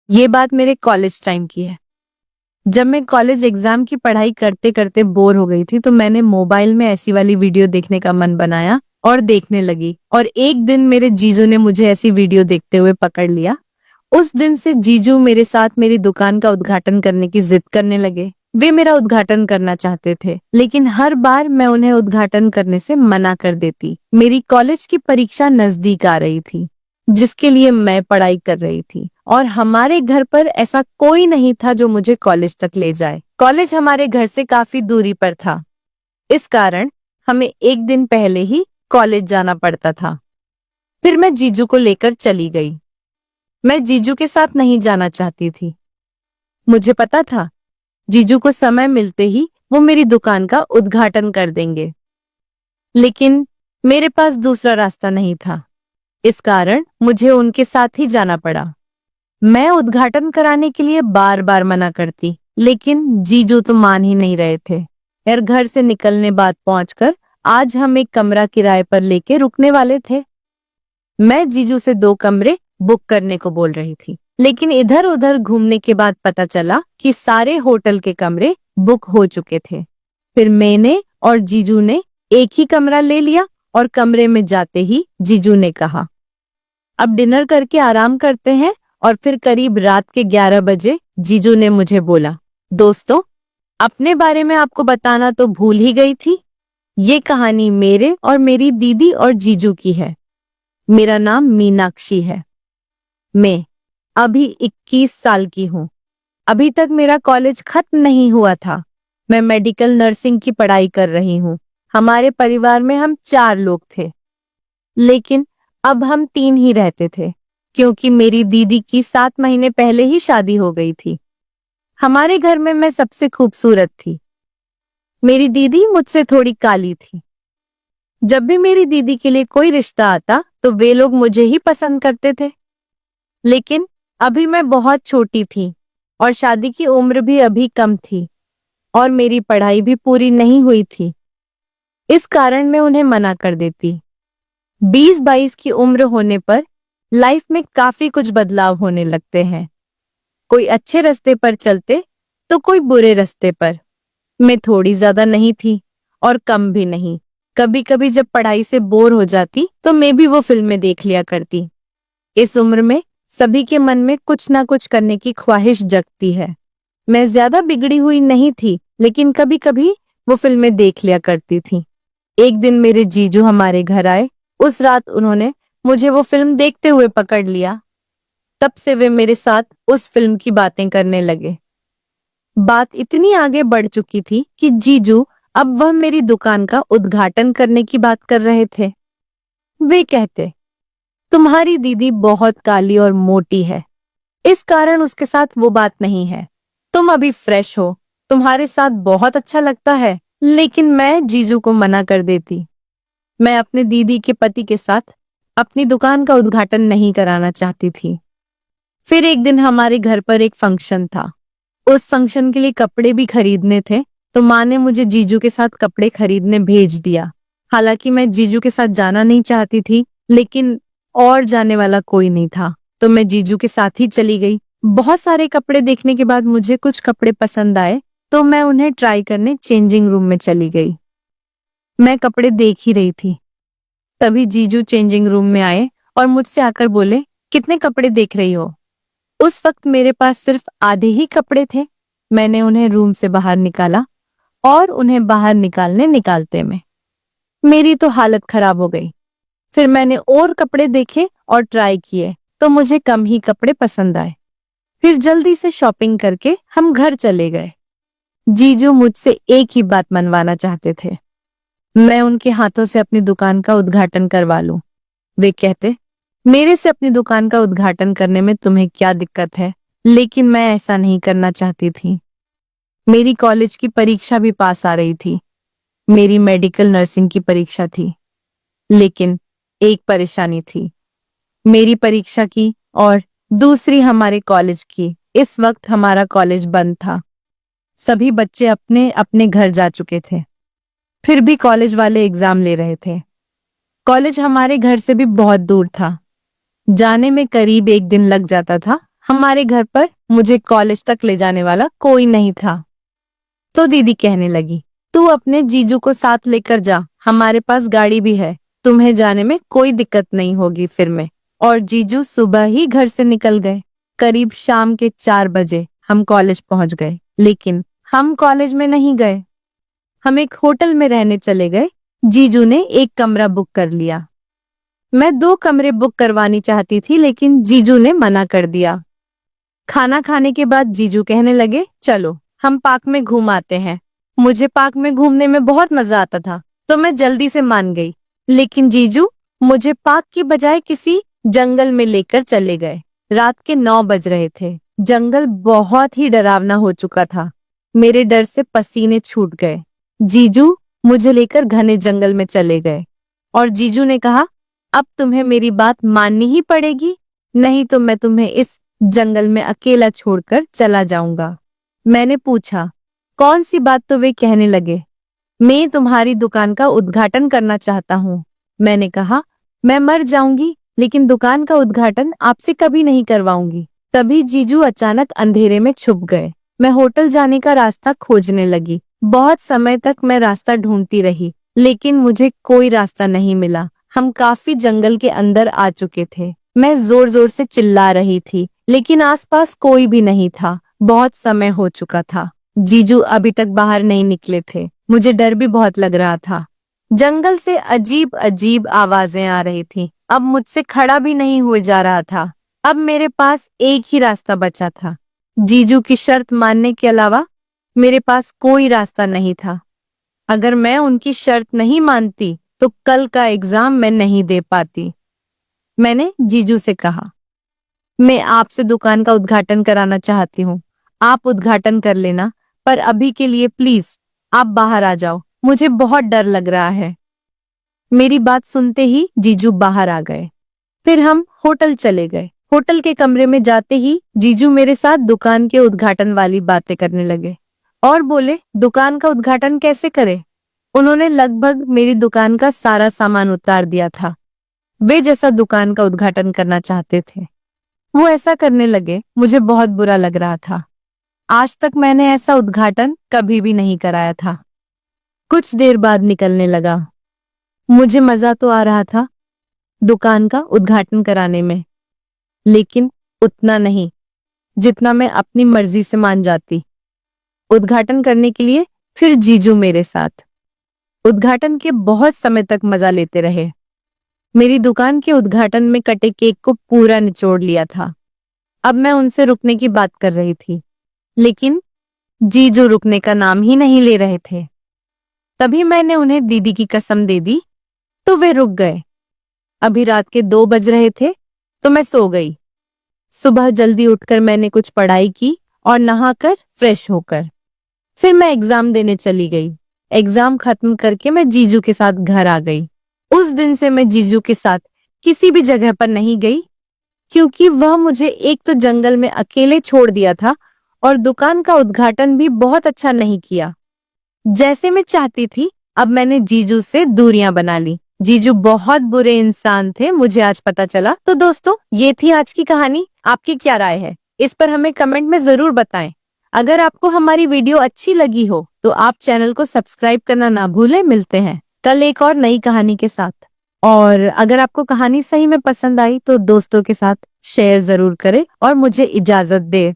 ये बात मेरे कॉलेज टाइम की है। जब मैं कॉलेज एग्जाम की पढ़ाई करते करते बोर हो गई थी तो मैंने मोबाइल में ऐसी वाली वीडियो देखने का मन बनाया और देखने लगी। और एक दिन मेरे जीजू ने मुझे ऐसी वीडियो देखते हुए पकड़ लिया। उस दिन से जीजू मेरे साथ मेरी दुकान का उद्घाटन करने की जिद करने लगे। वे मेरा उद्घाटन करना चाहते थे, लेकिन हर बार मैं उन्हें उद्घाटन करने से मना कर देती। मेरी कॉलेज की परीक्षा नजदीक आ रही थी, जिसके लिए मैं पढ़ाई कर रही थी, और हमारे घर पर ऐसा कोई नहीं था जो मुझे कॉलेज तक ले जाए। कॉलेज हमारे घर से काफी दूरी पर था, इस कारण हमें एक दिन पहले ही कॉलेज जाना पड़ता था। फिर मैं जीजू को लेकर चली गई। मैं जीजू के साथ नहीं जाना चाहती थी। मुझे पता था जीजू को समय मिलते ही वो मेरी दुकान का उद्घाटन कर देंगे, लेकिन मेरे पास दूसरा रास्ता नहीं था। इस कारण मुझे उनके साथ ही जाना पड़ा। मैं उद्घाटन कराने के लिए बार बार मना करती, लेकिन जीजू तो मान ही नहीं रहे थे। यार, घर से निकलने बाद पहुंचकर आज हम एक कमरा किराए पर लेके रुकने वाले थे। मैं जीजू से 2 कमरे बुक करने को बोल रही थी, लेकिन इधर उधर घूमने के बाद पता चला कि सारे होटल के कमरे बुक हो चुके थे। फिर मैंने और जीजू ने एक ही कमरा ले लिया और कमरे में जाते ही जीजू ने कहा, अब डिनर करके आराम करते हैं। और फिर करीब रात के 11 बजे जीजू ने मुझे बोला, दोस्तों, अपने बारे में आपको बताना तो भूल ही गई थी। ये कहानी मेरे और मेरी दीदी और जीजू की है। मेरा नाम मीनाक्षी है। मैं अभी 21 साल की हूँ। अभी तक मेरा कॉलेज खत्म नहीं हुआ था। मैं मेडिकल नर्सिंग की पढ़ाई कर रही हूँ। हमारे परिवार में हम 4 लोग थे, लेकिन अब हम 3 ही रहते थे, क्योंकि मेरी दीदी की 7 महीने पहले ही शादी हो गई थी। हमारे घर में मैं सबसे खूबसूरत थी। मेरी दीदी मुझसे थोड़ी काली थी। जब भी मेरी दीदी के लिए कोई रिश्ता आता तो वे लोग मुझे ही पसंद करते थे। लेकिन अभी मैं बहुत छोटी थी और शादी की उम्र भी अभी कम थी, और मेरी पढ़ाई भी पूरी नहीं हुई थी। इस कारण मैं उन्हें मना कर देती। 20-22 की उम्र होने पर लाइफ में काफी कुछ बदलाव होने लगते हैं। कोई अच्छे रास्ते पर चलते तो कोई बुरे रास्ते पर। मैं थोड़ी ज्यादा नहीं थी और कम भी नहीं। कभी कभी जब पढ़ाई से बोर हो जाती तो मैं भी वो फिल्में देख लिया करती। इस उम्र में सभी के मन में कुछ ना कुछ करने की ख्वाहिश जगती है। मैं ज्यादा बिगड़ी हुई नहीं थी, लेकिन कभी कभी वो फिल्में देख लिया करती थी। एक दिन मेरे जीजू हमारे घर आए। उस रात उन्होंने मुझे वो फिल्म देखते हुए पकड़ लिया। तब से वे मेरे साथ उस फिल्म की बातें करने लगे। बात इतनी आगे बढ़ चुकी थी कि जीजू अब वह मेरी दुकान का उद्घाटन करने की बात कर रहे थे। वे कहते, तुम्हारी दीदी बहुत काली और मोटी है, इस कारण उसके साथ वो बात नहीं है। तुम अभी फ्रेश हो, तुम्हारे साथ बहुत अच्छा लगता है। लेकिन मैं जीजू को मना कर देती। मैं अपने दीदी के पति के साथ अपनी दुकान का उद्घाटन नहीं कराना चाहती थी। फिर एक दिन हमारे घर पर एक फंक्शन था। उस फंक्शन के लिए कपड़े भी खरीदने थे, तो माँ ने मुझे जीजू के साथ कपड़े खरीदने भेज दिया। हालांकि मैं जीजू के साथ जाना नहीं चाहती थी, लेकिन और जाने वाला कोई नहीं था, तो मैं जीजू के साथ ही चली गई। बहुत सारे कपड़े देखने के बाद मुझे कुछ कपड़े पसंद आए, तो मैं उन्हें ट्राई करने चेंजिंग रूम में चली गई। मैं कपड़े देख ही रही थी, तभी जीजू चेंजिंग रूम में आए और मुझसे आकर बोले, कितने कपड़े देख रही हो? उस वक्त मेरे पास सिर्फ आधे ही कपड़े थे। मैंने उन्हें रूम से बाहर निकाला और उन्हें बाहर निकालते में मेरी तो हालत खराब हो गई। फिर मैंने और कपड़े देखे और ट्राई किए, तो मुझे कम ही कपड़े पसंद आए। फिर जल्दी से शॉपिंग करके हम घर चले गए। जीजू मुझसे एक ही बात मनवाना चाहते थे, मैं उनके हाथों से अपनी दुकान का उद्घाटन करवा लूं। वे कहते, मेरे से अपनी दुकान का उद्घाटन करने में तुम्हें क्या दिक्कत है? लेकिन मैं ऐसा नहीं करना चाहती थी। मेरी कॉलेज की परीक्षा भी पास आ रही थी। मेरी मेडिकल नर्सिंग की परीक्षा थी, लेकिन एक परेशानी थी, मेरी परीक्षा की और दूसरी हमारे कॉलेज की। इस वक्त हमारा कॉलेज बंद था। सभी बच्चे अपने अपने घर जा चुके थे। फिर भी कॉलेज वाले एग्जाम ले रहे थे। कॉलेज हमारे घर से भी बहुत दूर था। जाने में करीब 1 दिन लग जाता था। हमारे घर पर मुझे कॉलेज तक ले जाने वाला कोई नहीं था। तो दीदी कहने लगी, तू अपने जीजू को साथ लेकर जा, हमारे पास गाड़ी भी है, तुम्हें जाने में कोई दिक्कत नहीं होगी फिर में। और जीजू सुबह ही घर से निकल गए। करीब शाम के 4 बजे हम कॉलेज पहुंच गए, लेकिन हम कॉलेज में नहीं गए, हम एक होटल में रहने चले गए। जीजू ने एक कमरा बुक कर लिया। मैं 2 कमरे बुक करवानी चाहती थी, लेकिन जीजू ने मना कर दिया। खाना खाने के बाद जीजू कहने लगे, चलो हम पार्क में घूम आते हैं। मुझे पार्क में घूमने में बहुत मजा आता था, तो मैं जल्दी से मान गई। लेकिन जीजू मुझे पार्क की बजाय किसी जंगल में लेकर चले गए। रात के 9 बज रहे थे। जंगल बहुत ही डरावना हो चुका था। मेरे डर से पसीने छूट गए। जीजू मुझे लेकर घने जंगल में चले गए और जीजू ने कहा, अब तुम्हें मेरी बात माननी ही पड़ेगी, नहीं तो मैं तुम्हें इस जंगल में अकेला छोड़कर चला जाऊंगा। मैंने पूछा, कौन सी बात? तो वे कहने लगे, मैं तुम्हारी दुकान का उद्घाटन करना चाहता हूँ। मैंने कहा, मैं मर जाऊंगी लेकिन दुकान का उद्घाटन आपसे कभी नहीं करवाऊंगी। तभी जीजू अचानक अंधेरे में छुप गए। मैं होटल जाने का रास्ता खोजने लगी। बहुत समय तक मैं रास्ता ढूंढती रही, लेकिन मुझे कोई रास्ता नहीं मिला। हम काफी जंगल के अंदर आ चुके थे। मैं जोर जोर से चिल्ला रही थी, लेकिन आसपास कोई भी नहीं था। बहुत समय हो चुका था। जीजू अभी तक बाहर नहीं निकले थे। मुझे डर भी बहुत लग रहा था। जंगल से अजीब अजीब आवाजें आ रही थी। अब मुझसे खड़ा भी नहीं हुए जा रहा था। अब मेरे पास एक ही रास्ता बचा था। जीजू की शर्त मानने के अलावा मेरे पास कोई रास्ता नहीं था। अगर मैं उनकी शर्त नहीं मानती तो कल का एग्जाम मैं नहीं दे पाती। मैंने जीजू से कहा, मैं आपसे दुकान का उद्घाटन कराना चाहती हूँ। आप उद्घाटन कर लेना, पर अभी के लिए प्लीज आप बाहर आ जाओ, मुझे बहुत डर लग रहा है। मेरी बात सुनते ही जीजू बाहर आ गए। फिर हम होटल चले गए। होटल के कमरे में जाते ही जीजू मेरे साथ दुकान के उद्घाटन वाली बातें करने लगे और बोले, दुकान का उद्घाटन कैसे करें? उन्होंने लगभग मेरी दुकान का सारा सामान उतार दिया था। वे जैसा दुकान का उद्घाटन करना चाहते थे वो ऐसा करने लगे। मुझे बहुत बुरा लग रहा था। आज तक मैंने ऐसा उद्घाटन कभी भी नहीं कराया था। कुछ देर बाद निकलने लगा। मुझे मजा तो आ रहा था दुकान का उद्घाटन कराने में, लेकिन उतना नहीं जितना मैं अपनी मर्जी से मान जाती। उद्घाटन करने के लिए फिर जीजू मेरे साथ उद्घाटन के बहुत समय तक मजा लेते रहे। मेरी दुकान के उद्घाटन में कटे केक को पूरा निचोड़ लिया था। अब मैं उनसे रुकने की बात कर रही थी, लेकिन जीजू रुकने का नाम ही नहीं ले रहे थे। तभी मैंने उन्हें दीदी की कसम दे दी तो वे रुक गए। अभी रात के 2 बज रहे थे तो मैं सो गई। सुबह जल्दी उठकर मैंने कुछ पढ़ाई की और नहाकर फ्रेश होकर फिर मैं एग्जाम देने चली गई। एग्जाम खत्म करके मैं जीजू के साथ घर आ गई। उस दिन से मैं जीजू के साथ किसी भी जगह पर नहीं गई, क्योंकि वह मुझे एक तो जंगल में अकेले छोड़ दिया था और दुकान का उद्घाटन भी बहुत अच्छा नहीं किया जैसे मैं चाहती थी। अब मैंने जीजू से दूरियां बना ली। जीजू बहुत बुरे इंसान थे, मुझे आज पता चला। तो दोस्तों, ये थी आज की कहानी। आपकी क्या राय है इस पर हमें कमेंट में जरूर बताएं। अगर आपको हमारी वीडियो अच्छी लगी हो तो आप चैनल को सब्सक्राइब करना ना भूलें। मिलते हैं कल एक और नई कहानी के साथ। और अगर आपको कहानी सही में पसंद आई तो दोस्तों के साथ शेयर जरूर करें और मुझे इजाजत दे।